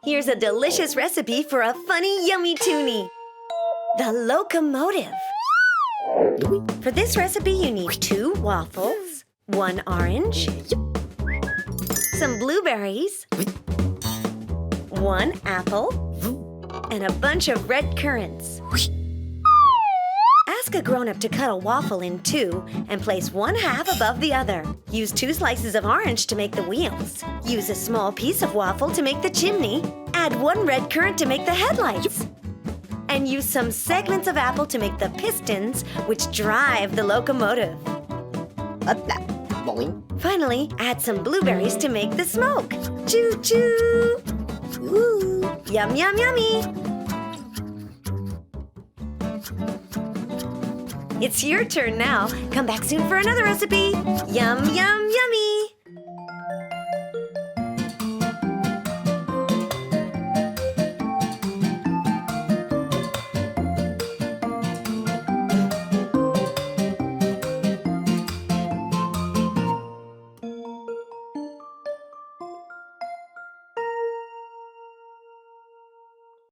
Here's a delicious recipe for a funny, yummy toonie. The Locomotive. For this recipe, you need 2 waffles, 1 orange, some blueberries, 1 apple, and a bunch of red currants. Ask a grown-up to cut a waffle in 2 and place 1/2 above the other. Use 2 slices of orange to make the wheels. Use a small piece of waffle to make the chimney. Add 1 red currant to make the headlights. And use some segments of apple to make the pistons, which drive the locomotive. Finally, add some blueberries to make the smoke. Choo-choo! Ooh, yum, yum, yummy! It's your turn now. Come back soon for another recipe. Yum, yum, yummy!